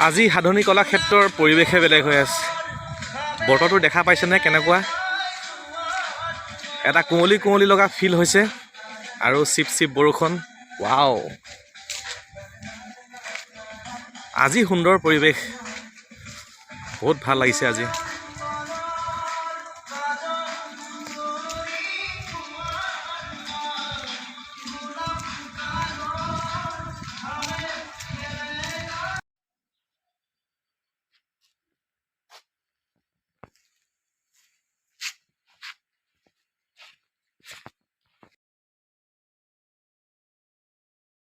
আজি সাধনী কলাক্ষেত্ৰৰ পৰিৱেশে বেলেগ হৈ আছে। বতৰটো দেখা পাইছেনে কেনেকুৱা? এটা কুঁৱলী কুঁৱলী লগা ফিল হৈছে আৰু চিপ চিপ বৰষুণ। ৱাও, আজি সুন্দৰ পৰিৱেশ, বহুত ভাল লাগিছে আজি।